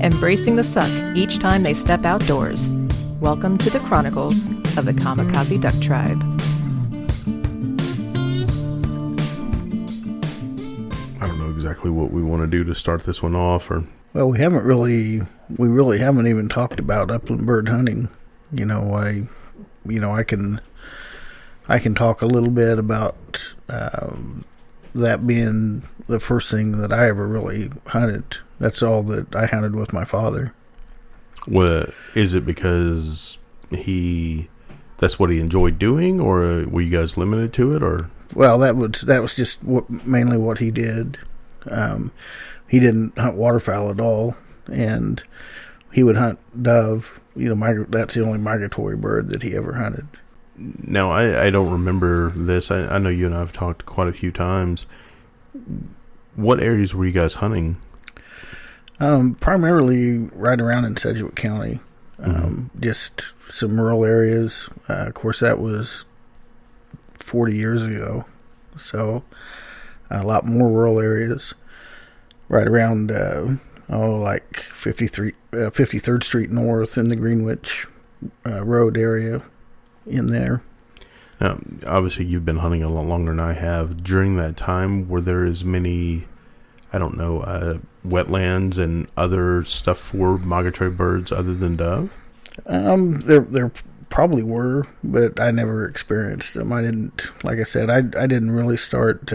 embracing the suck each time they step outdoors. Welcome to the Chronicles of the Kamikaze Duck Tribe. I don't know exactly what we want to do to start this one off, or well, we really haven't even talked about upland bird hunting. I can talk a little bit about that being the first thing that I ever really hunted. That's all that I hunted with my father. what is it? Because that's what he enjoyed doing, or were you guys limited to it, or? Well, that was just mainly what he did. He didn't hunt waterfowl at all, and he would hunt dove. That's the only migratory bird that he ever hunted. Now, I don't remember this. I know you and I have talked quite a few times. What areas were you guys hunting? Primarily right around in Sedgwick County. Just some rural areas. Of course, that was 40 years ago. So a lot more rural areas. Right around, like 53rd Street North in the Greenwich Road area in there. Now, obviously, you've been hunting a lot longer than I have. During that time, were there as many, wetlands and other stuff for migratory birds other than dove? There probably were, but I never experienced them. I didn't, like I said, I didn't really start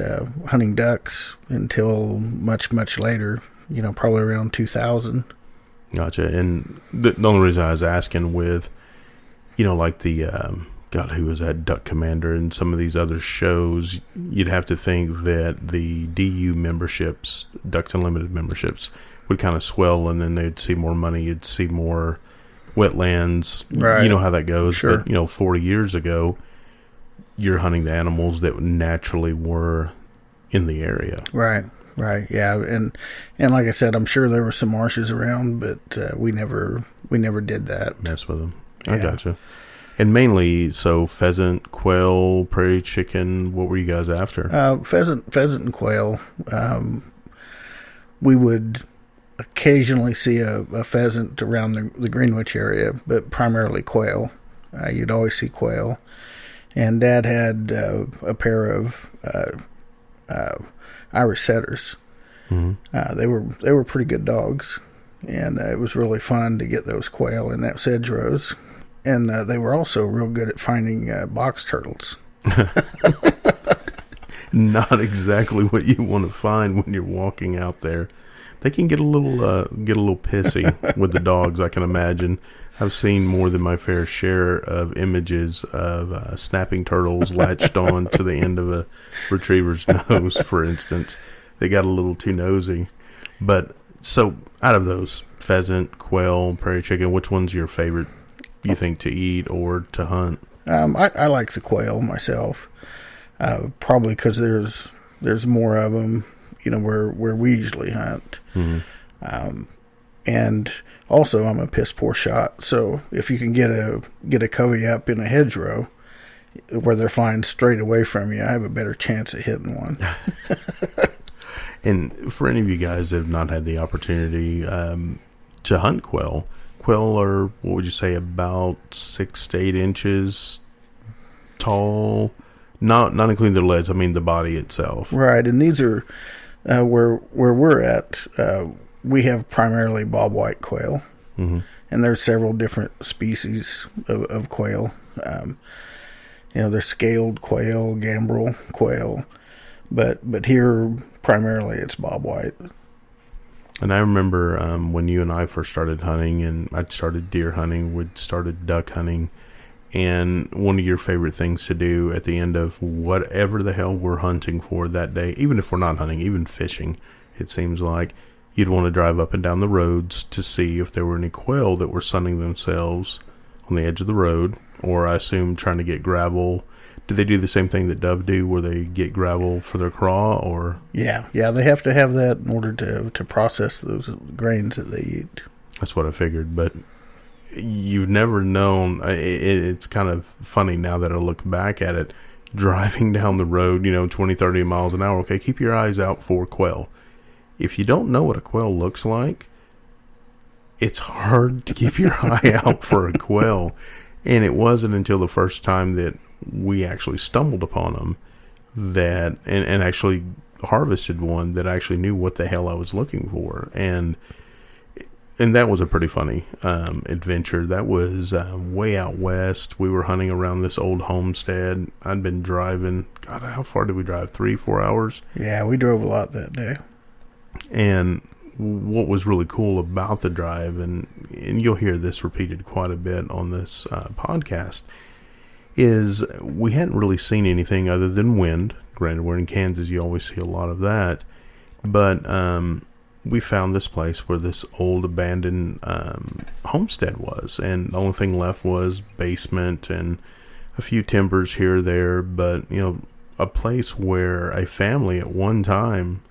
hunting ducks until much, much later, probably around 2000. Gotcha. And the only reason I was asking with, like the, who was that, Duck Commander and some of these other shows, you'd have to think that the DU memberships, Ducks Unlimited memberships, would kind of swell, and then they'd see more money, you'd see more wetlands. Right. You know how that goes. Sure. But 40 years ago, you're hunting the animals that naturally were in the area. Right, yeah, and like I said, I'm sure there were some marshes around, but we never did that. Mess with them. Yeah. I gotcha. And mainly, so pheasant, quail, prairie chicken. What were you guys after? Pheasant and quail. We would occasionally see a pheasant around the Greenwich area, but primarily quail. You'd always see quail. And Dad had a pair of Irish setters. Mm-hmm. They were pretty good dogs, and it was really fun to get those quail in that sedge rows. And they were also real good at finding box turtles. Not exactly what you want to find when you're walking out there. They can get a little pissy with the dogs, I can imagine. I've seen more than my fair share of images of snapping turtles latched on to the end of a retriever's nose, for instance. They got a little too nosy. But so out of those, pheasant, quail, prairie chicken, which one's your favorite, you think, to eat or to hunt? I like the quail myself, probably because there's more of them, where we usually hunt. Mm-hmm. And also I'm a piss poor shot, so if you can get a covey up in a hedgerow where they're flying straight away from you, I have a better chance of hitting one. And for any of you guys that have not had the opportunity to hunt quail are, what would you say, about 6 to 8 inches tall? Not including their legs, I mean the body itself. Right, and these are where we're at. We have primarily bobwhite quail, mm-hmm. and there's several different species of quail. There's scaled quail, gambrel quail, but here primarily it's bobwhite. And I remember when you and I first started hunting, and I started deer hunting, we started duck hunting, and one of your favorite things to do at the end of whatever the hell we're hunting for that day, even if we're not hunting, even fishing, it seems like, you'd want to drive up and down the roads to see if there were any quail that were sunning themselves on the edge of the road, or I assume trying to get gravel. Do they do the same thing that dove do, where they get gravel for their craw, or? Yeah, they have to have that in order to process those grains that they eat. That's what I figured, but you've never known. It's kind of funny now that I look back at it, driving down the road, 20, 30 miles an hour. Okay, keep your eyes out for quail. If you don't know what a quail looks like, it's hard to keep your eye out for a quail. And it wasn't until the first time that we actually stumbled upon them that, and actually harvested one, that I actually knew what the hell I was looking for. And that was a pretty funny adventure. That was way out west. We were hunting around this old homestead. I'd been driving, God, how far did we drive? 3-4 hours? Yeah, we drove a lot that day. And what was really cool about the drive, and you'll hear this repeated quite a bit on this podcast, is we hadn't really seen anything other than wind. Granted, we're in Kansas, you always see a lot of that. But we found this place where this old abandoned homestead was, and the only thing left was basement and a few timbers here or there. But, a place where a family at one time,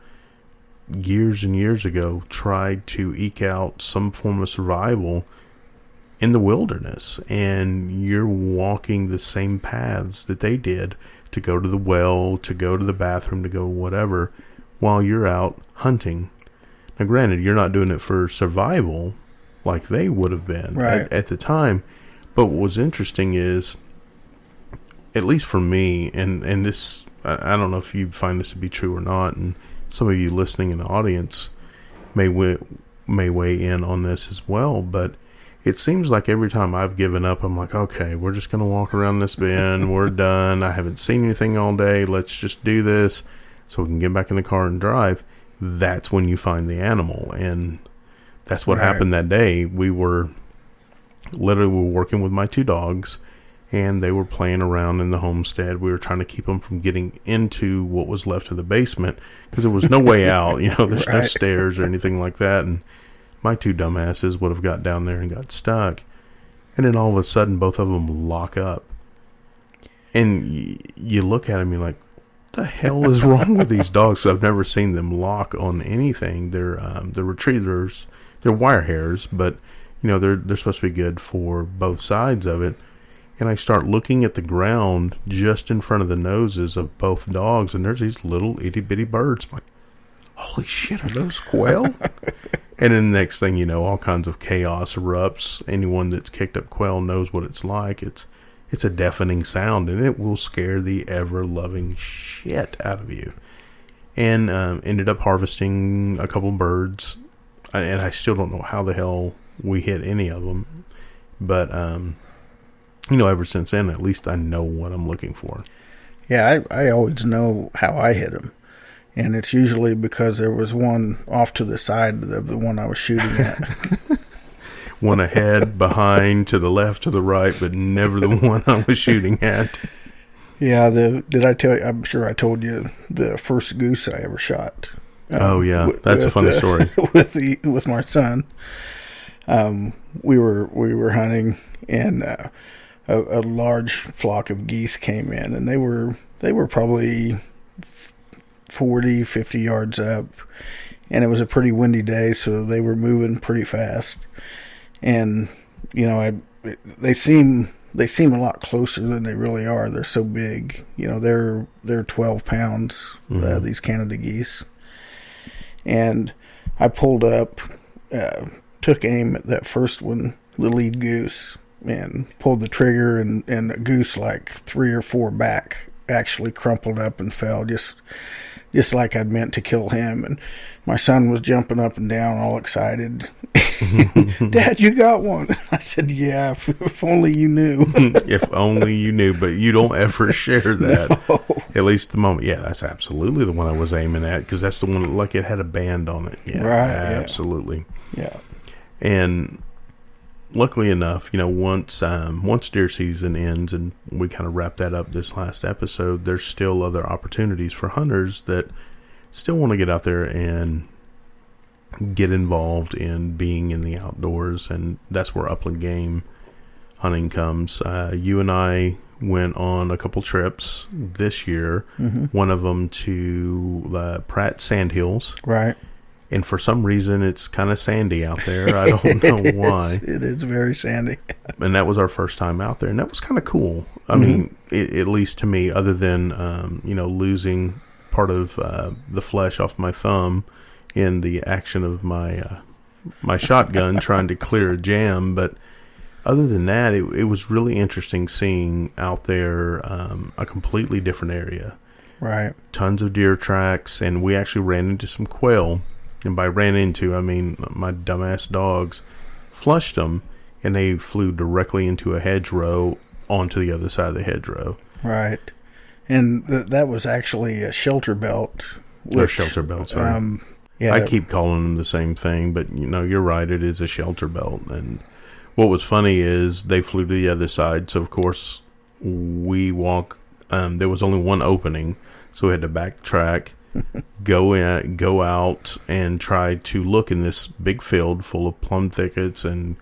years and years ago, tried to eke out some form of survival in the wilderness. And you're walking the same paths that they did to go to the well, to go to the bathroom, to go whatever, while you're out hunting. Now, granted, you're not doing it for survival like they would have been at the time. But what was interesting is, at least for me, and this, I don't know if you find this to be true or not, and some of you listening in the audience may weigh in on this as well, but it seems like every time I've given up, I'm like, okay, we're just going to walk around this bend. We're done. I haven't seen anything all day. Let's just do this so we can get back in the car and drive. That's when you find the animal. And that's what happened that day. We were working with my 2 dogs, and they were playing around in the homestead. We were trying to keep them from getting into what was left of the basement, because there was no way out. There's no stairs or anything like that. And my 2 dumbasses would have got down there and got stuck. And then all of a sudden, both of them lock up. And you look at them, you're like, what the hell is wrong with these dogs? I've never seen them lock on anything. They're retrievers. They're wire hairs, but, they're supposed to be good for both sides of it. And I start looking at the ground just in front of the noses of both dogs, and there's these little itty-bitty birds. I'm like, holy shit, are those quail? And then the next thing you know, all kinds of chaos erupts. Anyone that's kicked up quail knows what it's like. It's a deafening sound, and it will scare the ever-loving shit out of you. And ended up harvesting a couple birds, and I still don't know how the hell we hit any of them. But, ever since then, at least I know what I'm looking for. Yeah, I always know how I hit them. And it's usually because there was one off to the side of the one I was shooting at. One ahead, behind, to the left, to the right, but never the one I was shooting at. Yeah, did I tell you? I'm sure I told you the first goose I ever shot. Oh yeah, that's a funny story. With my son, we were hunting, and a large flock of geese came in, and they were probably 40, 50 yards up, and it was a pretty windy day, so they were moving pretty fast. And they seem a lot closer than they really are. They're so big. They're 12 pounds. These Canada geese. And I pulled up, took aim at that first one, the lead goose, and pulled the trigger, and a goose like 3 or 4 back actually crumpled up and fell, just like I'd meant to kill him. And my son was jumping up and down, all excited. Dad, you got one. I said, yeah, if only you knew. If only you knew, but you don't ever share that. No. At least the moment. Yeah, that's absolutely the one I was aiming at, because that's the one that, like, it had a band on it. Yeah, right. Absolutely. Yeah. And luckily enough, once deer season ends, and we kind of wrap that up this last episode, there's still other opportunities for hunters that still want to get out there and get involved in being in the outdoors, and that's where upland game hunting comes. You and I went on a couple trips this year, one of them to Pratt Sandhills. Right. And for some reason, it's kind of sandy out there. I don't know why. It is very sandy. And that was our first time out there, and that was kind of cool. I mean, at least to me, other than, losing part of the flesh off my thumb in the action of my my shotgun trying to clear a jam. But other than that, it was really interesting seeing out there a completely different area. Right. Tons of deer tracks, and we actually ran into some quail. And by ran into, I mean my dumbass dogs flushed them, and they flew directly into a hedgerow onto the other side of the hedgerow. Right. And that was actually a shelter belt. Or shelter belt, sorry. Yeah. I keep calling them the same thing, but you're right, it is a shelter belt. And what was funny is they flew to the other side, so of course we walk. There was only one opening, so we had to backtrack, go out, and try to look in this big field full of plum thickets and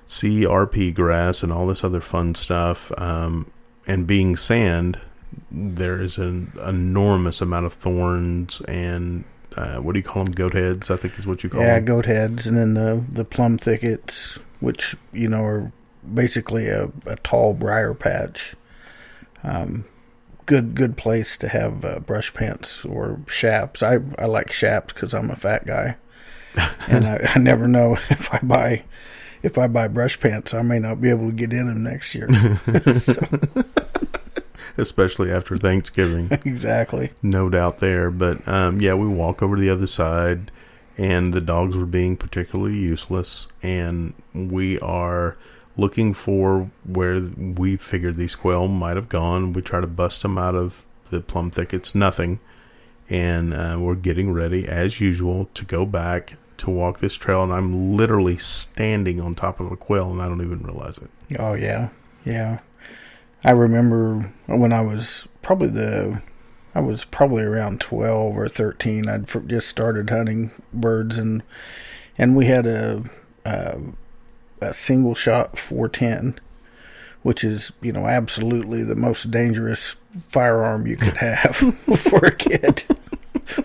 see RP grass and all this other fun stuff. And being sand, there is an enormous amount of thorns and what do you call them? Goat heads, I think is what you call them. Yeah, goat heads, and then the plum thickets, which are basically a tall briar patch. Good place to have brush pants or shaps. I like shaps because I'm a fat guy, and I never know if I buy brush pants, I may not be able to get in them next year. So. Especially after Thanksgiving. Exactly. No doubt there. But, we walk over to the other side, and the dogs were being particularly useless, and we are looking for where we figured these quail might have gone. We try to bust them out of the plum thickets. Nothing. And we're getting ready, as usual, to go back to walk this trail, and I'm literally standing on top of a quail, and I don't even realize it. Oh, yeah. Yeah. I remember when I was probably around 12 or 13. I'd just started hunting birds, and we had a single shot 410, which is absolutely the most dangerous firearm you could have for a kid.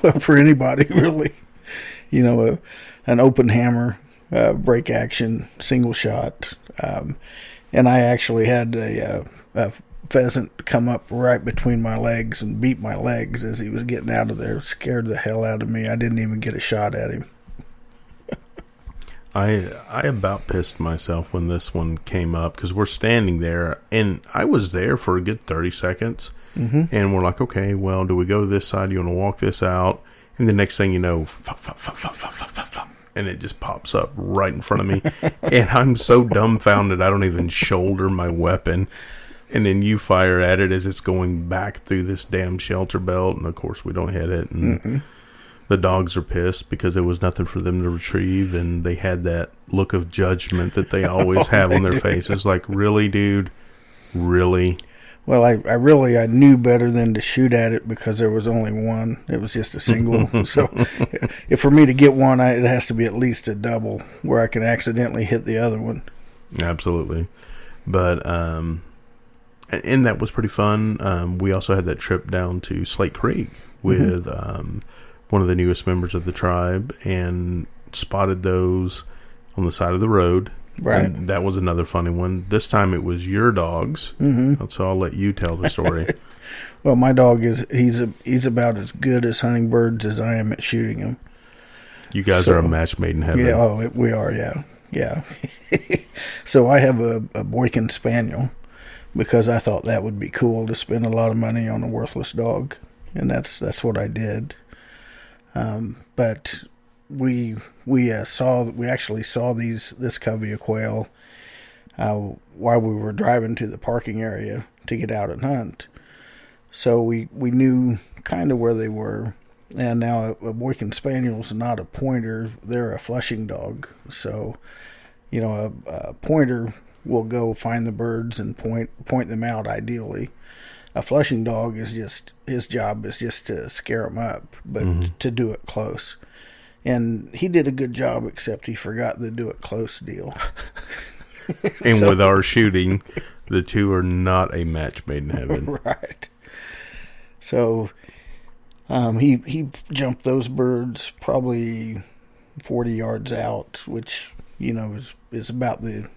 Well, for anybody really. An open hammer, break action, single shot. And I actually had a pheasant come up right between my legs and beat my legs as he was getting out of there. Scared the hell out of me. I didn't even get a shot at him. I about pissed myself when this one came up because we're standing there, and I was there for a good 30 seconds. Mm-hmm. And we're like, okay, well, do we go to this side? Do you want to walk this out? And the next thing you know, and it just pops up right in front of me. And I'm so dumbfounded, I don't even shoulder my weapon. And then you fire at it as it's going back through this damn shelter belt. And, of course, we don't hit it. And the dogs are pissed because there was nothing for them to retrieve. And they had that look of judgment that they always have on their faces. Like, really, dude? Really? Well, I knew better than to shoot at it because there was only one. It was just a single. So if for me to get one, it has to be at least a double where I can accidentally hit the other one. Absolutely. But, and that was pretty fun. We also had that trip down to Slate Creek with one of the newest members of the tribe and spotted those on the side of the road. Right. And that was another funny one. This time it was your dogs. Mm-hmm. So I'll let you tell the story. Well, my dog he's about as good as hunting birds as I am at shooting them. You guys are a match made in heaven. Yeah, we are, yeah. Yeah. So I have a Boykin Spaniel because I thought that would be cool to spend a lot of money on a worthless dog. And that's what I did. But we actually saw this covey of quail while we were driving to the parking area to get out and hunt. So we knew kind of where they were. And now a Boykin Spaniel's not a pointer; they're a flushing dog. So, a pointer will go find the birds and point them out. Ideally, a flushing dog is just his job is just to scare them up, but to do it close. And he did a good job, except he forgot the do it close deal. And with our shooting, the two are not a match made in heaven. Right. So he jumped those birds probably 40 yards out, which is about the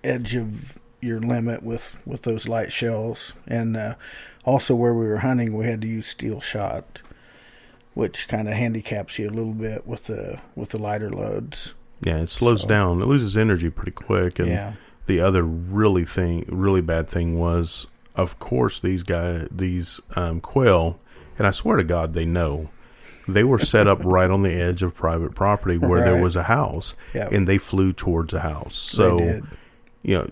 edge of your limit with those light shells. And also where we were hunting, we had to use steel shot. which kind of handicaps you a little bit with the lighter loads. Yeah, it slows down. It loses energy pretty quick. And the other really bad thing was, of course, these quail, and I swear to God, they know. They were set up right on the edge of private property where there was a house, and they flew towards a house. So,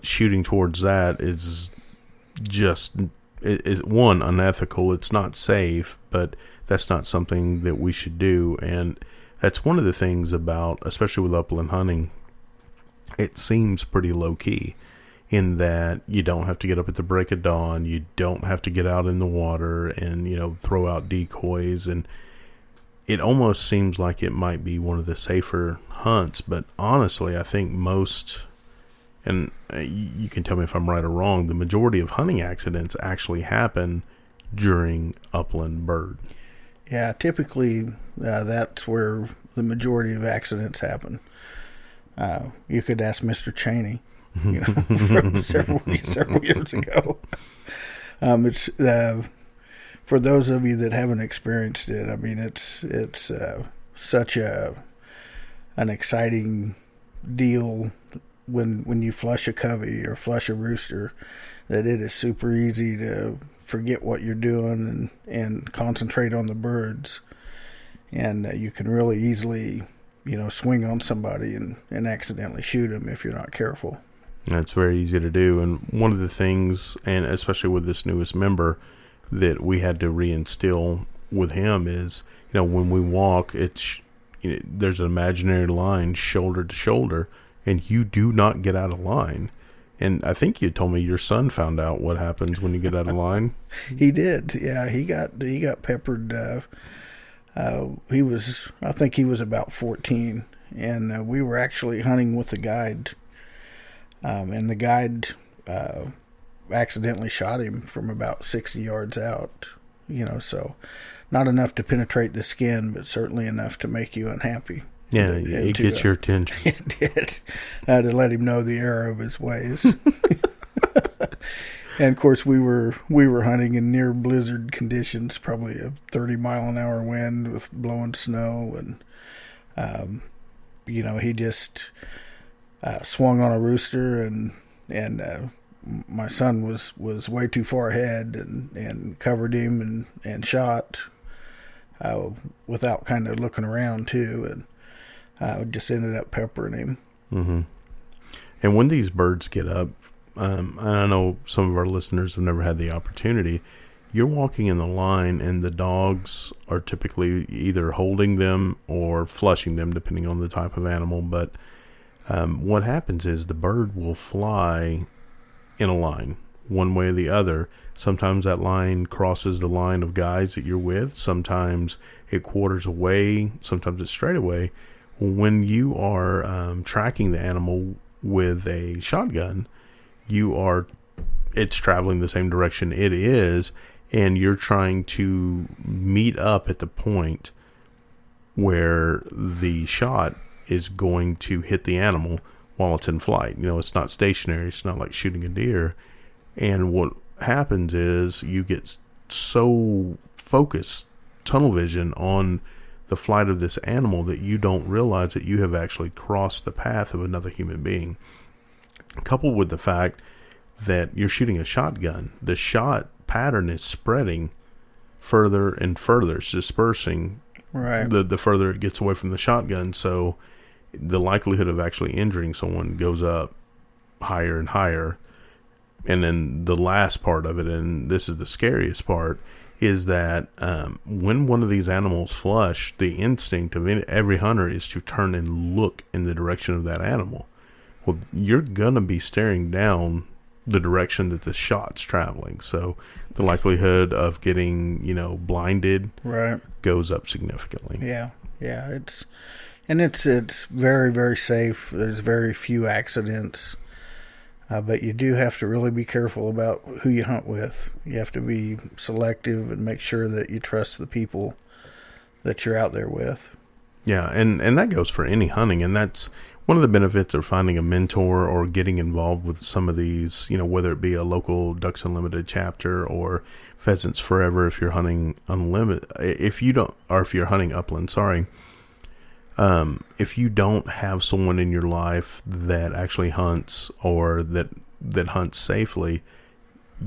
shooting towards that is just is one, unethical. It's not safe, but that's not something that we should do. And that's one of the things about, especially with upland hunting, it seems pretty low key in that you don't have to get up at the break of dawn. You don't have to get out in the water and, throw out decoys. And it almost seems like it might be one of the safer hunts. But honestly, I think most, and you can tell me if I'm right or wrong, the majority of hunting accidents actually happen during upland bird. Yeah, typically that's where the majority of accidents happen. You could ask Mr. Cheney, from several years ago. It's for those of you that haven't experienced it. I mean, it's such an exciting deal when you flush a covey or flush a rooster, that it is super easy to forget what you're doing and concentrate on the birds, and you can really easily swing on somebody and accidentally shoot them if you're not careful. That's very easy to do. And one of the things, and especially with this newest member, that we had to reinstill with him is, when we walk, it's there's an imaginary line shoulder to shoulder, and you do not get out of line. And I think you told me your son found out what happens when you get out of line. He did. Yeah, he got peppered. I think he was about 14, and we were actually hunting with a guide. And the guide accidentally shot him from about 60 yards out. So not enough to penetrate the skin, but certainly enough to make you unhappy. Yeah, it gets your attention. It did. To let him know the error of his ways. And of course, we were hunting in near blizzard conditions, probably a 30-mile-an-hour wind with blowing snow, and he just swung on a rooster, and my son was way too far ahead and covered him and shot without kind of looking around too, and just ended up peppering him. Mm-hmm. And when these birds get up, and I know some of our listeners have never had the opportunity, you're walking in the line and the dogs are typically either holding them or flushing them, depending on the type of animal. But what happens is the bird will fly in a line, one way or the other. Sometimes that line crosses the line of guys that you're with. Sometimes it quarters away. Sometimes it's straight away. When you are tracking the animal with a shotgun, it's traveling the same direction it is, and you're trying to meet up at the point where the shot is going to hit the animal while it's in flight. It's not stationary. It's not like shooting a deer. And what happens is you get so focused, tunnel vision on the flight of this animal that you don't realize that you have actually crossed the path of another human being. Coupled with the fact that you're shooting a shotgun, the shot pattern is spreading further and further. It's dispersing the further it gets away from the shotgun. So the likelihood of actually injuring someone goes up higher and higher. And then the last part of it, and this is the scariest part, is that when one of these animals flush, the instinct of every hunter is to turn and look in the direction of that animal. Well, you're going to be staring down the direction that the shot's traveling. So the likelihood of getting, blinded goes up significantly. Yeah. It's very, very safe. There's very few accidents. But you do have to really be careful about who you hunt with. You have to be selective and make sure that you trust the people that you're out there with. Yeah, and that goes for any hunting, and that's one of the benefits of finding a mentor or getting involved with some of these, whether it be a local Ducks Unlimited chapter or Pheasants Forever if you're hunting unlimited. If you're hunting upland, sorry. If you don't have someone in your life that actually hunts or that hunts safely,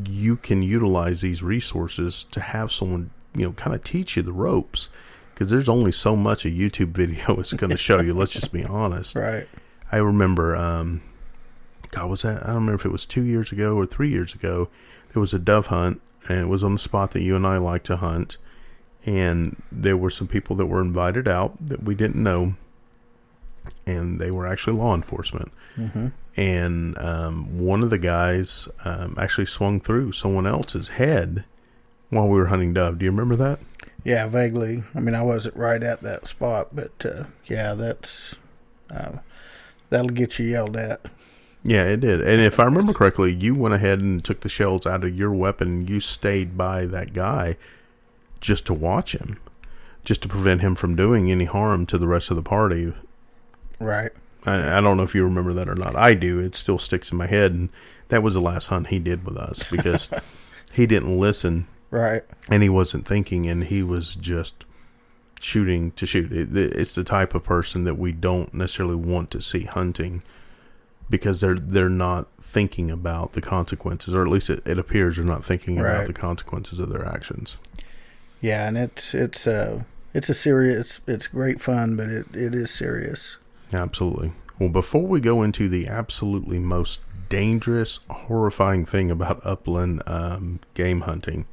you can utilize these resources to have someone, kind of teach you the ropes. Because there's only so much a YouTube video is going to show you. Let's just be honest. Right. I remember, was that? I don't remember if it was 2 years ago or 3 years ago. There was a dove hunt, and it was on the spot that you and I like to hunt. And there were some people that were invited out that we didn't know, and they were actually law enforcement. Mm-hmm. And one of the guys actually swung through someone else's head while we were hunting dove. Do you remember that? Yeah, vaguely. I mean, I wasn't right at that spot, but that's that'll get you yelled at. Yeah, it did. And if I remember correctly, you went ahead and took the shells out of your weapon. You stayed by that guy just to watch him, just to prevent him from doing any harm to the rest of the party. Right. I don't know if you remember that or not. I do. It still sticks in my head. And that was the last hunt he did with us because he didn't listen. Right. And he wasn't thinking, and he was just shooting to shoot. It's the type of person that we don't necessarily want to see hunting because they're not thinking about the consequences, or at least it appears they're not thinking about the consequences of their actions. Yeah, and it's a serious. It's great fun, but it is serious. Absolutely. Well, before we go into the absolutely most dangerous, horrifying thing about upland game hunting,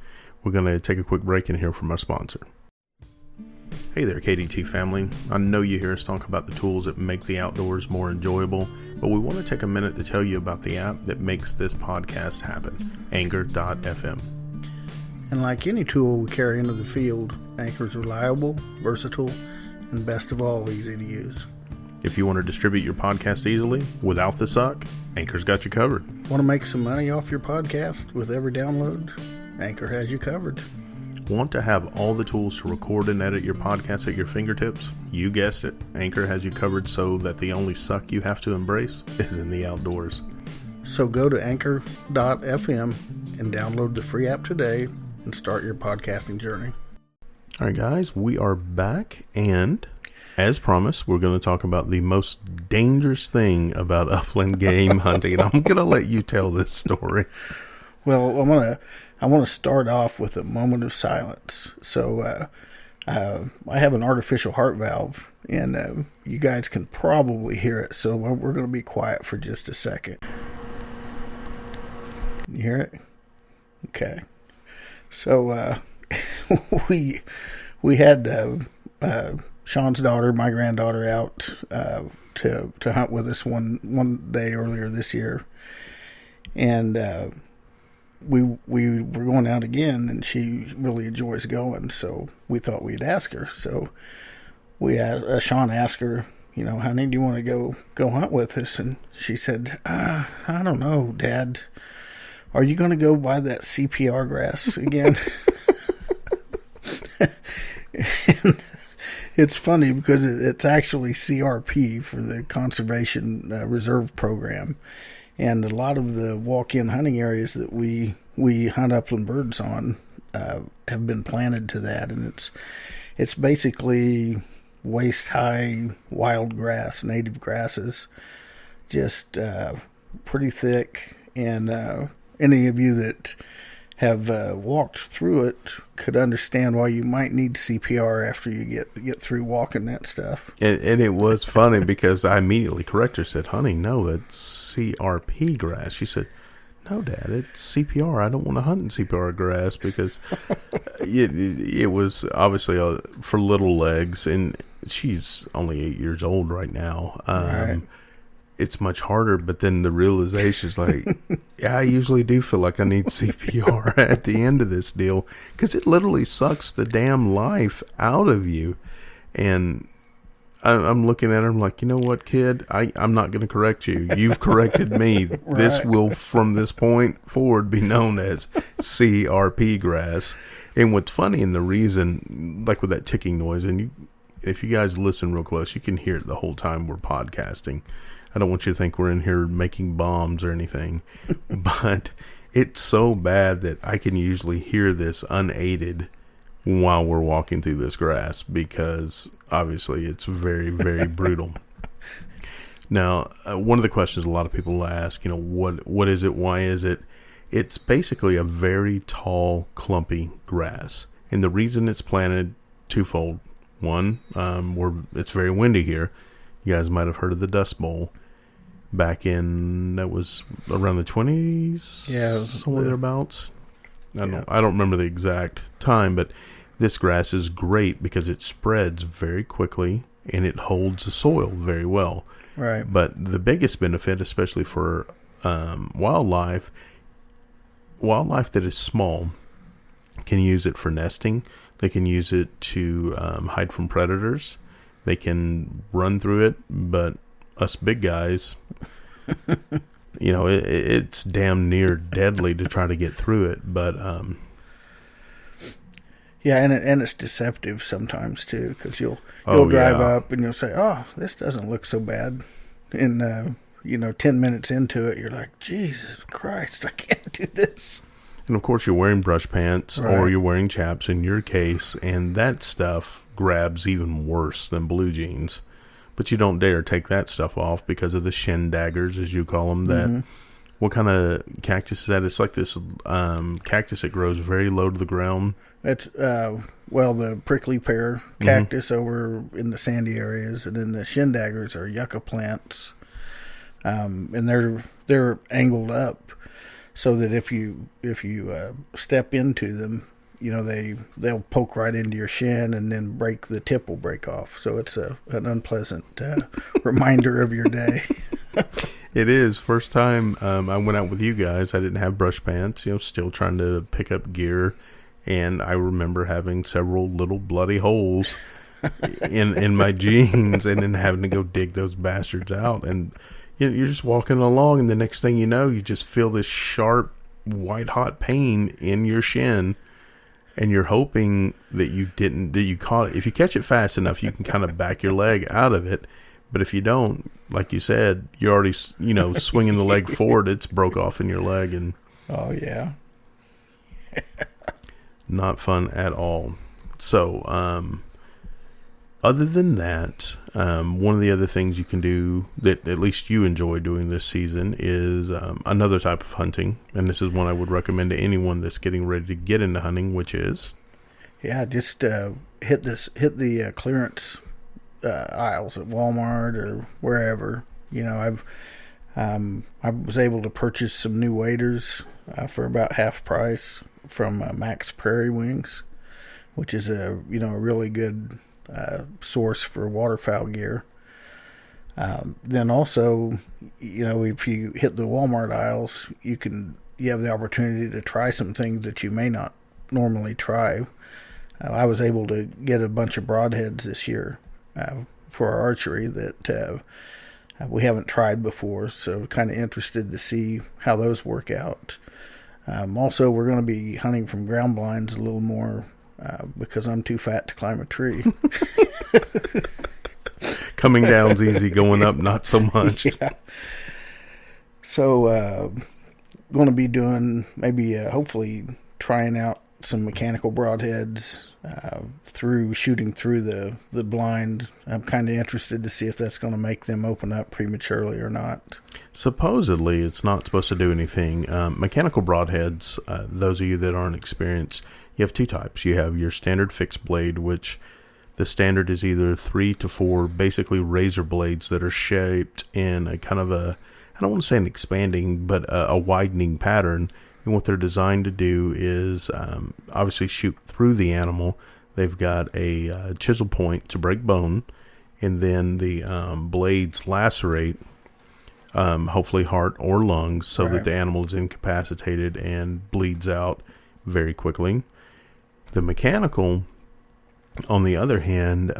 we're going to take a quick break and hear from our sponsor. Hey there, KDT family. I know you hear us talk about the tools that make the outdoors more enjoyable, but we want to take a minute to tell you about the app that makes this podcast happen, Anchor.fm. And like any tool we carry into the field, Anchor's reliable, versatile, and best of all, easy to use. If you want to distribute your podcast easily, without the suck, Anchor's got you covered. Want to make some money off your podcast with every download? Anchor has you covered. Want to have all the tools to record and edit your podcast at your fingertips? You guessed it. Anchor has you covered so that the only suck you have to embrace is in the outdoors. So go to Anchor.fm and download the free app today and start your podcasting journey. All right, guys, we are back, and as promised, we're going to talk about the most dangerous thing about upland game hunting. And I'm going to let you tell this story. Well, I want to start off with a moment of silence. So I have an artificial heart valve, and you guys can probably hear it. So we're going to be quiet for just a second. Can you hear it? Okay. So we had Shawn's daughter, my granddaughter, out to hunt with us one day earlier this year, and we were going out again, and she really enjoys going, so we thought we'd ask her. So we asked, Shawn asked her, honey, do you want to go hunt with us? And she said, I don't know, Dad. Are you going to go buy that CPR grass again? It's funny because it's actually CRP for the Conservation Reserve Program. And a lot of the walk-in hunting areas that we hunt upland birds on have been planted to that. And it's basically waist-high wild grass, native grasses, just pretty thick. And any of you that have walked through it could understand why you might need CPR after you get through walking that stuff. And it was funny because I immediately corrected her, said, honey, no, that's CRP grass. She said, no, Dad, it's CPR. I don't want to hunt in CPR grass because it was obviously for little legs, and she's only 8 years old right now. Right. It's much harder, but then the realization is like, yeah, I usually do feel like I need CPR at the end of this deal because it literally sucks the damn life out of you. And I'm looking at her, I'm like, you know what, kid? I'm not going to correct you. You've corrected me. Right. This will, from this point forward, be known as CRP grass. And what's funny, and the reason, like with that ticking noise, and if you guys listen real close, you can hear it the whole time we're podcasting. I don't want you to think we're in here making bombs or anything, but it's so bad that I can usually hear this unaided while we're walking through this grass, because obviously it's very, very brutal. Now, one of the questions a lot of people ask, what is it? Why is it? It's basically a very tall, clumpy grass. And the reason it's planted, twofold. One, it's very windy here. You guys might have heard of the Dust Bowl. Back in, that was around the 20s? Yeah. Somewhere thereabouts. I don't remember the exact time, but this grass is great because it spreads very quickly and it holds the soil very well. Right. But the biggest benefit, especially for wildlife that is small, can use it for nesting. They can use it to hide from predators. They can run through it, but us big guys, it's damn near deadly to try to get through it. But yeah, and it's deceptive sometimes too, because you'll drive up and you'll say, "Oh, this doesn't look so bad," and 10 minutes into it, you're like, "Jesus Christ, I can't do this." And of course, you're wearing brush pants, right, or you're wearing chaps in your case, and that stuff grabs even worse than blue jeans. But you don't dare take that stuff off because of the shin daggers, as you call them. That what kind of cactus is that? It's like this cactus that grows very low to the ground. It's the prickly pear cactus over in the sandy areas, and then the shin daggers are yucca plants, and they're angled up so that if you step into them, they'll poke right into your shin, and then the tip will break off. So it's an unpleasant reminder of your day. It is. First time I went out with you guys, I didn't have brush pants, still trying to pick up gear. And I remember having several little bloody holes in my jeans, and then having to go dig those bastards out. And you're just walking along, and the next thing you know, you just feel this sharp, white-hot pain in your shin. And you're hoping that you caught it. If you catch it fast enough, you can kind of back your leg out of it. But if you don't, like you said, you're already, swinging the leg forward. It's broke off in your leg. And oh, yeah. Not fun at all. So, other than that, one of the other things you can do that at least you enjoy doing this season is another type of hunting, and this is one I would recommend to anyone that's getting ready to get into hunting, which is just hit the clearance aisles at Walmart or wherever. I was able to purchase some new waders for about half price from Max Prairie Wings, which is a really good source for waterfowl gear. Then also, if you hit the Walmart aisles, you have the opportunity to try some things that you may not normally try. I was able to get a bunch of broadheads this year for our archery that we haven't tried before, so kind of interested to see how those work out. Also, we're going to be hunting from ground blinds a little more because I'm too fat to climb a tree. Coming down's easy, going up not so much. Yeah. So, going to be doing maybe hopefully trying out some mechanical broadheads shooting through the blind. I'm kind of interested to see if that's going to make them open up prematurely or not. Supposedly, it's not supposed to do anything. Mechanical broadheads, those of you that aren't experienced, you have two types. You have your standard fixed blade, which the standard is either 3 to 4 basically razor blades that are shaped in a kind of I don't want to say an expanding, but a widening pattern. And what they're designed to do is obviously shoot through the animal. They've got a chisel point to break bone, and then the blades lacerate, hopefully heart or lungs, so that the animal is incapacitated and bleeds out very quickly. The mechanical, on the other hand,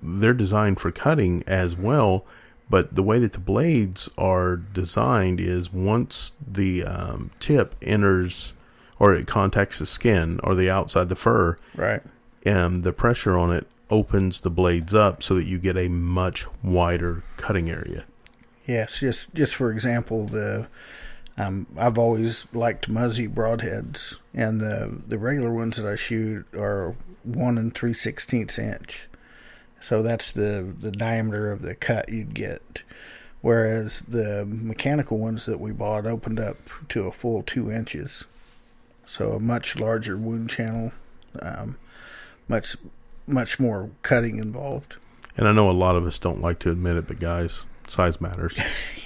they're designed for cutting as well. But the way that the blades are designed is once the tip enters or it contacts the skin or the outside the fur, right, the pressure on it opens the blades up so that you get a much wider cutting area. Yes, just for example, I've always liked Muzzy broadheads, and the regular ones that I shoot are 1 3/16 inch. So that's the diameter of the cut you'd get. Whereas the mechanical ones that we bought opened up to a full 2 inches. So a much larger wound channel, much more cutting involved. And I know a lot of us don't like to admit it, but guys, size matters.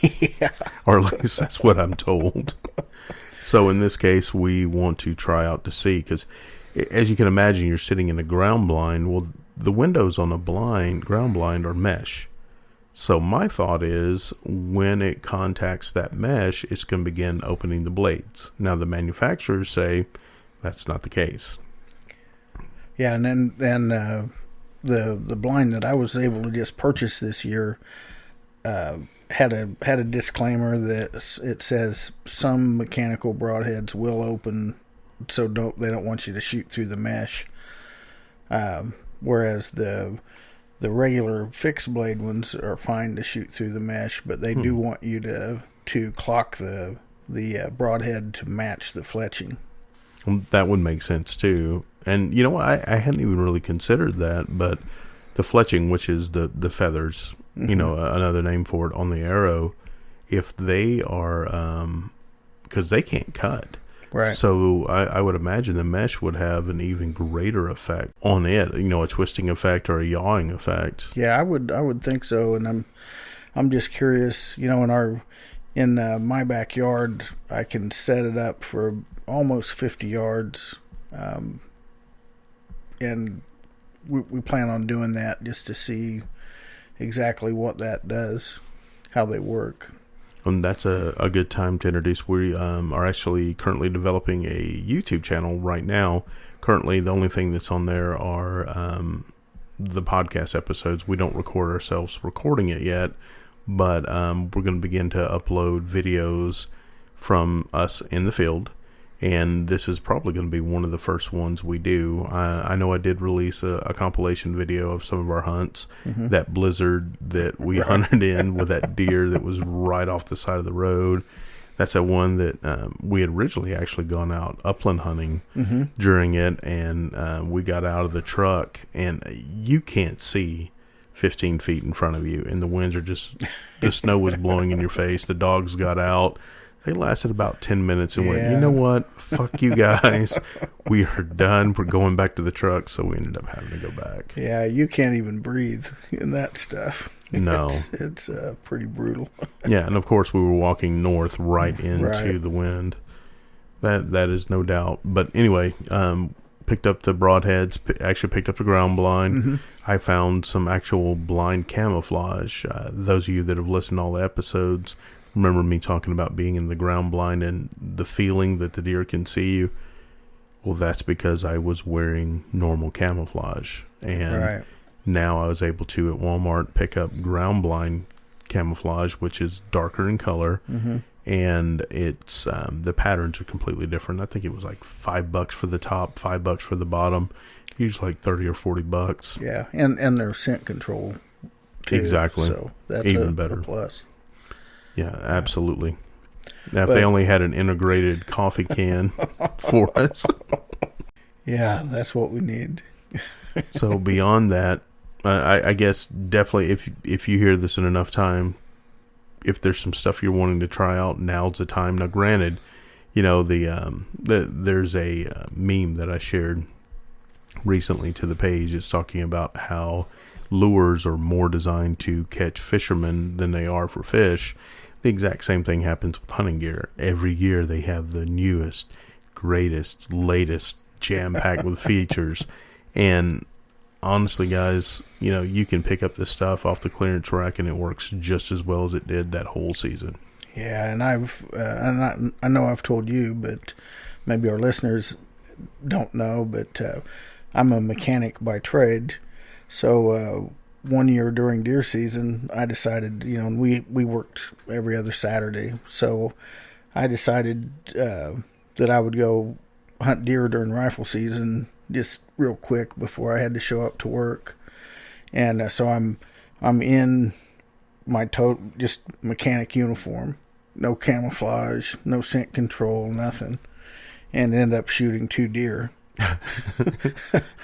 Yeah. Or at least that's what I'm told. So in this case, we want to try out to see, because as you can imagine, you're sitting in a ground blind. Well, the windows on a ground blind are mesh. So my thought is when it contacts that mesh, it's going to begin opening the blades. Now the manufacturers say that's not the case. Yeah, and then the blind that I was able to just purchase this year had a disclaimer that it says some mechanical broadheads will open, so they don't want you to shoot through the mesh. Whereas the regular fixed blade ones are fine to shoot through the mesh, but they do want you to clock the broadhead to match the fletching. Well, that would make sense too. And you know what? I hadn't even really considered that, but the fletching, which is the feathers, another name for it on the arrow, if they are, because they can't cut. Right. So I would imagine the mesh would have an even greater effect on it, a twisting effect or a yawing effect. Yeah, I would think so. And I'm just curious, in my backyard, I can set it up for almost 50 yards. And we plan on doing that just to see exactly what that does, how they work. And that's a good time to introduce. We are actually currently developing a YouTube channel right now. Currently, the only thing that's on there are the podcast episodes. We don't record ourselves recording it yet, but we're going to begin to upload videos from us in the field. And this is probably going to be one of the first ones we do. I know I did release a compilation video of some of our hunts. Mm-hmm. That blizzard that we hunted in with that deer that was right off the side of the road. That's that one that we had originally actually gone out upland hunting during it. And we got out of the truck, and you can't see 15 feet in front of you. And the winds are the snow was blowing in your face. The dogs got out. They lasted about 10 minutes and went, you know what? Fuck you guys. We are done. We're going back to the truck. So we ended up having to go back. Yeah, you can't even breathe in that stuff. No. It's pretty brutal. Yeah, and of course we were walking north right into the wind. That is no doubt. But anyway, picked up the broadheads, actually picked up the ground blind. Mm-hmm. I found some actual blind camouflage. Those of you that have listened to all the episodes remember me talking about being in the ground blind and the feeling that the deer can see you. Well, that's because I was wearing normal camouflage. And now I was able to, at Walmart, pick up ground blind camouflage, which is darker in color. Mm-hmm. And it's the patterns are completely different. I think it was like $5 for the top, $5 for the bottom. Usually like $30 or $40. Yeah, and their scent control too. Exactly. So that's even better. A plus. Yeah, absolutely. Now, if they only had an integrated coffee can for us. Yeah, that's what we need. So beyond that, I guess definitely if you hear this in enough time, if there's some stuff you're wanting to try out, now's the time. Now, granted, there's a meme that I shared recently to the page. It's talking about how lures are more designed to catch fishermen than they are for fish. The exact same thing happens with hunting gear. Every year they have the newest, greatest, latest, jam-packed with features. And honestly, guys, you can pick up this stuff off the clearance rack and it works just as well as it did that whole season. Yeah, and I know I've told you, but maybe our listeners don't know, but I'm a mechanic by trade. So one year during deer season, I decided, we worked every other Saturday. So I decided that I would go hunt deer during rifle season just real quick before I had to show up to work. And so I'm in my just mechanic uniform, no camouflage, no scent control, nothing, and end up shooting 2 deer.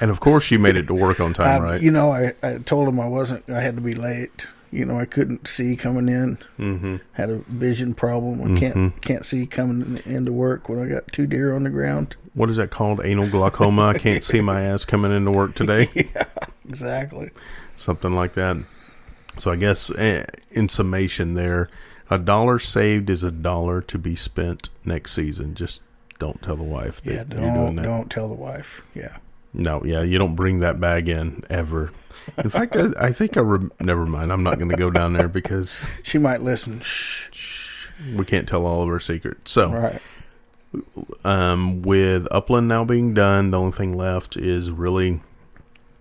And of course you made it to work on time, right? I told him I had to be late. I couldn't see coming in. Mm-hmm. Had a vision problem. I can't see coming into work when I got 2 deer on the ground. What is that called? Anal glaucoma? I can't see my ass coming into work today. Yeah, exactly. Something like that. So I guess in summation there, $1 saved is $1 to be spent next season. Just don't tell the wife that you're doing that. Don't tell the wife. Yeah. No, yeah, you don't bring that bag in ever. In fact, I think never mind. I'm not going to go down there because she might listen. Shh. We can't tell all of our secrets. So, right. With upland now being done, the only thing left is really,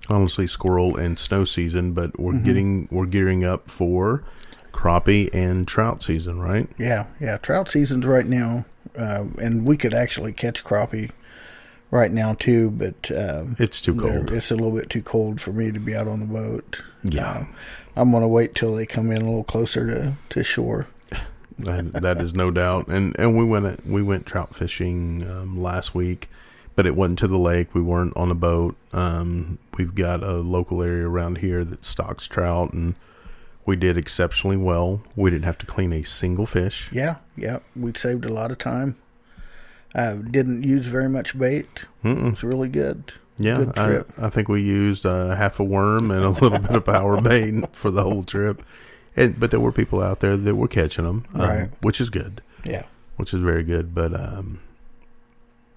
honestly, squirrel and snow season. But we're gearing up for crappie and trout season, right? Yeah. Trout season's right now, and we could actually catch crappie right now too, but it's too cold. It's a little bit too cold for me to be out on the boat. Yeah, I'm going to wait till they come in a little closer to shore. That is no doubt. And we went trout fishing last week, but it wasn't to the lake. We weren't on a boat. We've got a local area around here that stocks trout, and we did exceptionally well. We didn't have to clean a single fish. Yeah, we saved a lot of time. Didn't use very much bait. It was really good. Yeah, good trip. I think we used half a worm and a little bit of power bait for the whole trip. But there were people out there that were catching them, right. Which is good. Yeah, which is very good. But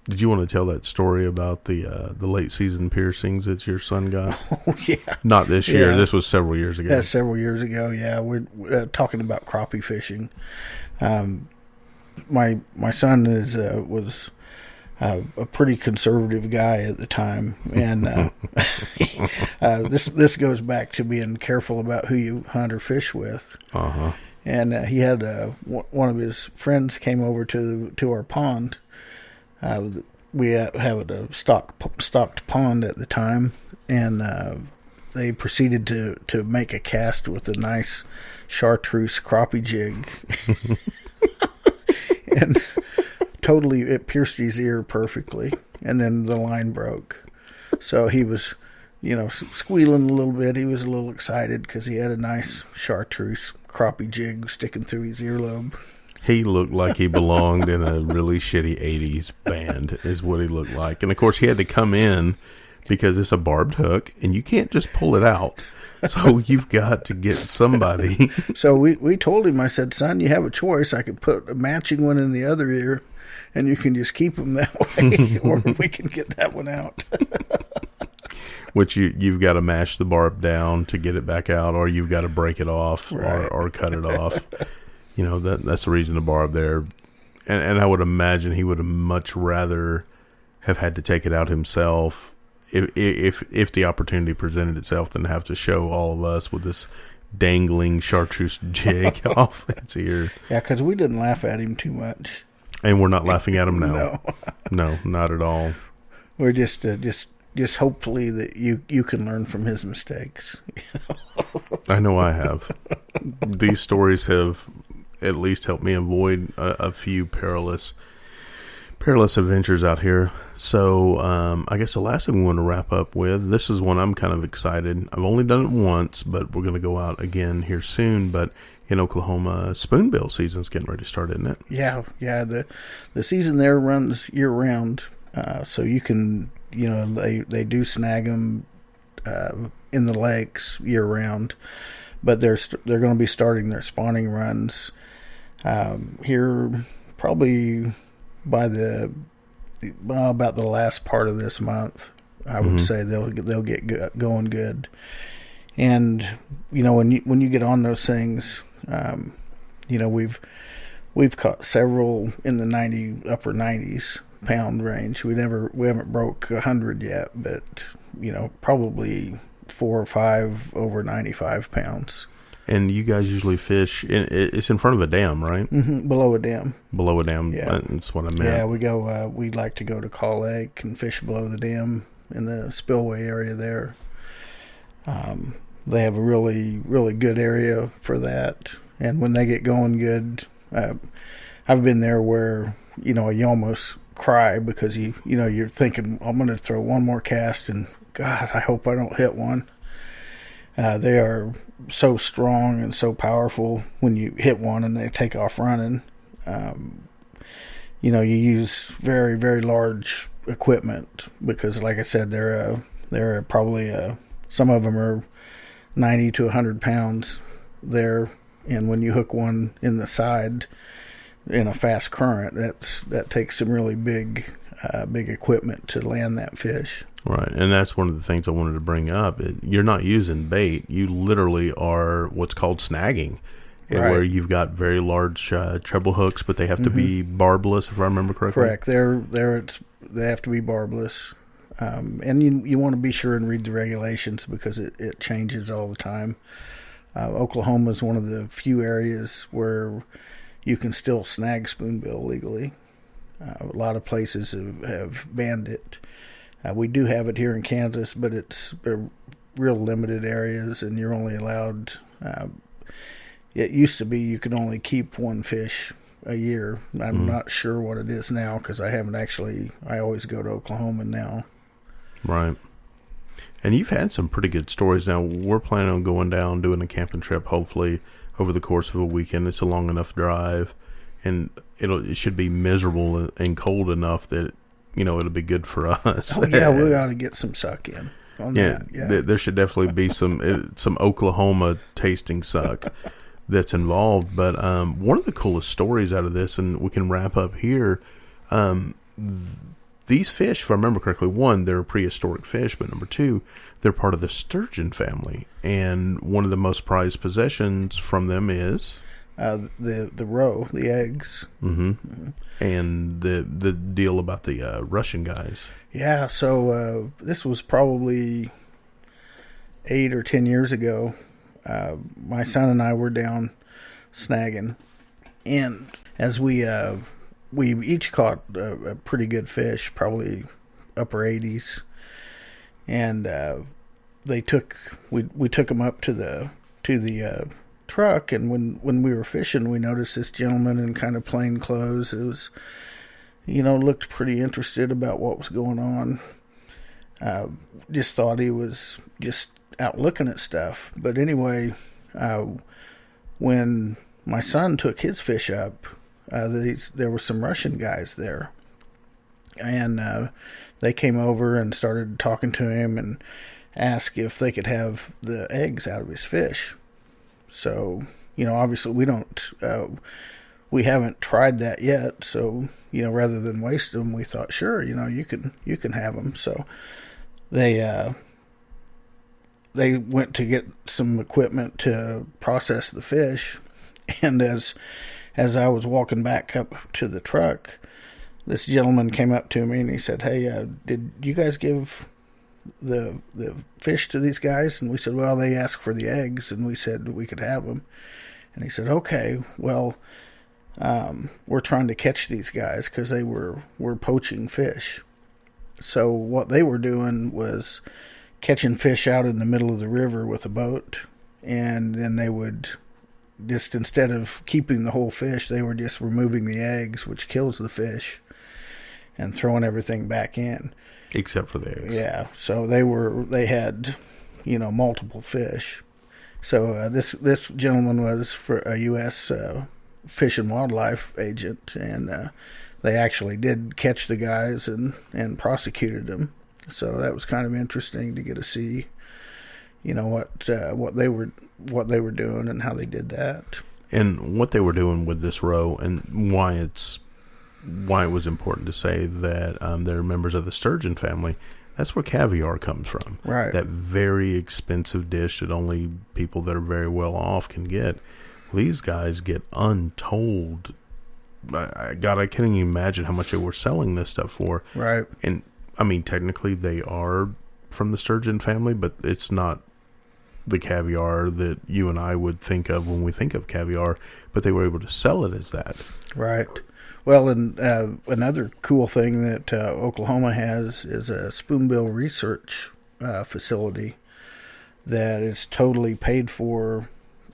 did you want to tell that story about the late season piercings that your son got? Oh, yeah. Not this year. This was several years ago. Yeah, several years ago. Yeah, we're talking about crappie fishing. My son was a pretty conservative guy at the time, and this goes back to being careful about who you hunt or fish with. Uh-huh. And he had one of his friends came over to our pond. We had a stocked pond at the time, and they proceeded to make a cast with a nice chartreuse crappie jig. And totally, it pierced his ear perfectly, and then the line broke. So he was, squealing a little bit. He was a little excited because he had a nice chartreuse crappie jig sticking through his earlobe. He looked like he belonged in a really shitty 80s band is what he looked like. And, of course, he had to come in because it's a barbed hook, and you can't just pull it out. So you've got to get somebody. So we told him, I said, son, you have a choice. I can put a matching one in the other ear, and you can just keep them that way, or we can get that one out. Which you've got to mash the barb down to get it back out, or you've got to break it off, right. or cut it off. That's the reason the barb there. And I would imagine he would have much rather have had to take it out himself if the opportunity presented itself than have to show all of us with this dangling chartreuse jig off its ear. Yeah, because we didn't laugh at him too much. And we're not laughing at him now. No, not at all. We're just hopefully that you can learn from his mistakes. I know I have. These stories have at least helped me avoid a few perilous adventures out here. So I guess the last thing we want to wrap up with, this is one I'm kind of excited. I've only done it once, but we're going to go out again here soon. But in Oklahoma, spoonbill season's getting ready to start, isn't it? Yeah. The season there runs year round, so you can, they do snag them in the lakes year round, but they're going to be starting their spawning runs here probably by about the last part of this month. I would say they'll get going good. And when you get on those things, we've caught several in the upper 90s pound range. We haven't broke 100 yet, but probably 4 or 5 over 95 pounds. And you guys usually fish, it's in front of a dam, right? Mm-hmm, below a dam. Below a dam, yeah. That's what I meant. Yeah, we like to go to Call Lake and fish below the dam in the spillway area there. they have a really, really good area for that. And when they get going good, I've been there where, you almost cry because you're thinking, I'm going to throw one more cast and God, I hope I don't hit one. They are so strong and so powerful when you hit one and they take off running. You use very, very large equipment because, like I said, they're probably some of them are 90 to 100 pounds there, and when you hook one in the side in a fast current, that takes some really big equipment to land that fish. Right, and that's one of the things I wanted to bring up. You're not using bait; you literally are what's called snagging. Right. Where you've got very large treble hooks, but they have to be barbless, if I remember correctly. Correct. They have to be barbless, and you want to be sure and read the regulations because it changes all the time. Oklahoma is one of the few areas where you can still snag spoonbill legally. A lot of places have banned it. We do have it here in Kansas, but it's real limited areas, and you're only allowed. It used to be you could only keep one fish a year. I'm not sure what it is now because I haven't actually. I always go to Oklahoma now. Right. And you've had some pretty good stories. Now, we're planning on going down, doing a camping trip, hopefully, over the course of a weekend. It's a long enough drive, and it should be miserable and cold enough that, it'll be good for us. Oh, yeah, we ought to get some suck in on that. Yeah. There should definitely be some Oklahoma tasting suck that's involved. But one of the coolest stories out of this, and we can wrap up here, these fish, if I remember correctly, one, they're prehistoric fish, but number two, they're part of the sturgeon family. And one of the most prized possessions from them is the roe, the eggs. Mm-hmm. And the deal about the Russian guys. Yeah, so this was probably 8 or 10 years ago. My son and I were down snagging, and as we each caught a pretty good fish, probably upper 80s, and we took them up to the truck, and when we were fishing, we noticed this gentleman in kind of plain clothes. It was, looked pretty interested about what was going on. Just thought he was just out looking at stuff. But anyway, when my son took his fish up, there were some Russian guys there, and they came over and started talking to him and asked if they could have the eggs out of his fish. So, obviously we haven't tried that yet. So, rather than waste them, we thought, sure, you can have them. So they went to get some equipment to process the fish, and as I was walking back up to the truck, this gentleman came up to me and he said, "Hey, did you guys give the fish to these guys?" And we said, "Well, they asked for the eggs," and we said we could have them. And he said, "Okay, well, we're trying to catch these guys because they were poaching fish." So what they were doing was catching fish out in the middle of the river with a boat, and then they would just, instead of keeping the whole fish, they were just removing the eggs, which kills the fish, and throwing everything back in. Except for the eggs. Yeah, so they had, multiple fish. So this gentleman was for a U.S. Fish and Wildlife agent, and they actually did catch the guys and prosecuted them. So that was kind of interesting to get to see, what they were doing and how they did that, and what they were doing with this roe, and why it was important to say that they're members of the sturgeon family. That's where caviar comes from. Right. That very expensive dish that only people that are very well off can get. These guys get untold. I can't even imagine how much they were selling this stuff for. Right. And I mean, technically they are from the sturgeon family, but it's not the caviar that you and I would think of when we think of caviar, but they were able to sell it as that. Right. Well, and another cool thing that Oklahoma has is a spoonbill research facility. that is totally paid for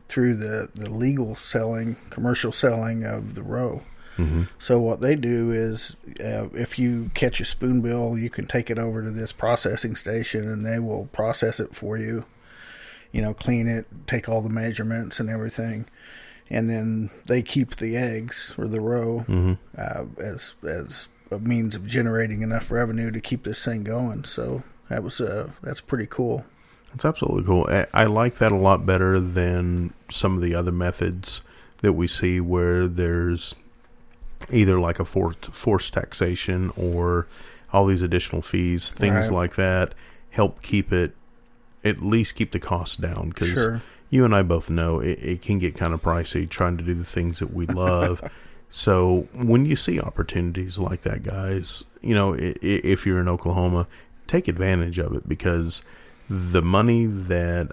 through the legal selling, commercial selling of the roe. Mm-hmm. So what they do is, if you catch a spoonbill, you can take it over to this processing station, and they will process it for you. Clean it, take all the measurements and everything, and then they keep the eggs or the roe as a means of generating enough revenue to keep this thing going. So that's pretty cool. It's absolutely cool. I like that a lot better than some of the other methods that we see where there's either like a forced taxation or all these additional fees, things like that help keep it, at least keep the costs down. Because you and I both know it can get kind of pricey trying to do the things that we love. So when you see opportunities like that, guys, if you're in Oklahoma, take advantage of it, because the money that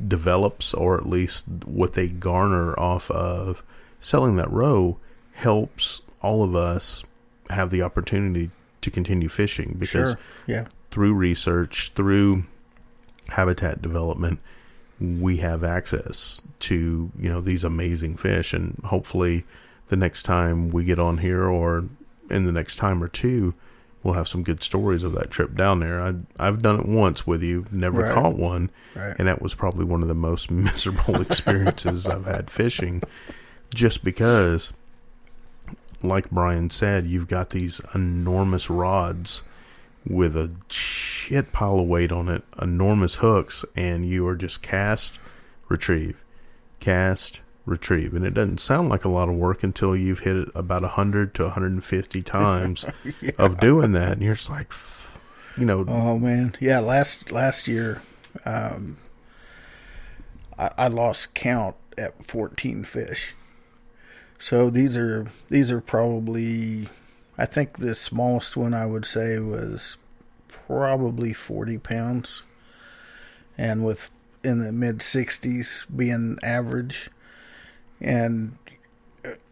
develops, or at least what they garner off of selling that roe, helps all of us have the opportunity to continue fishing, because through research, through habitat development, we have access to these amazing fish. And hopefully the next time we get on here, or in the next time or two, we'll have some good stories of that trip down there. I've done it once with you, never caught one, and that was probably one of the most miserable experiences I've had fishing, just because, like Brian said, you've got these enormous rods with a shit pile of weight on it, enormous hooks, and you are just cast, retrieve, and it doesn't sound like a lot of work until you've hit it about 100 to 150 times of doing that, and you're just like, Oh man, yeah. Last year, I lost count at 14 fish. So these are probably, I think the smallest one I would say was probably 40 pounds, and with in the mid 60s being average. And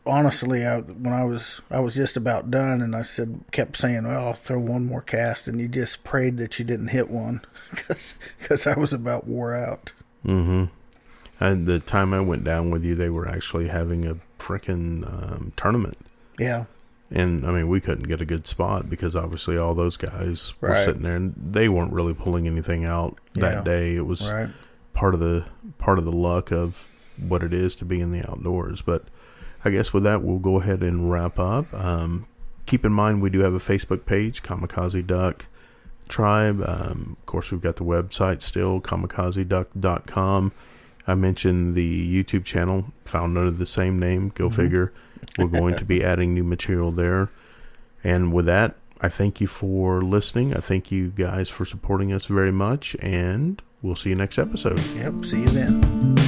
honestly, when I was just about done, and I kept saying, well, I'll throw one more cast, and you just prayed that you didn't hit one, because I was about wore out. Mm-hmm. And the time I went down with you, they were actually having a frickin' tournament. Yeah. And I mean, we couldn't get a good spot because obviously all those guys were sitting there, and they weren't really pulling anything out that day. It was part of the luck of what it is to be in the outdoors. But I guess with that, we'll go ahead and wrap up. Keep in mind, we do have a Facebook page, Kamikaze Duck Tribe. Of course, we've got the website still, kamikazeduck.com. I mentioned the YouTube channel, found under the same name. Go figure. We're going to be adding new material there. And with that, I thank you for listening. I thank you guys for supporting us very much. And we'll see you next episode. Yep. See you then.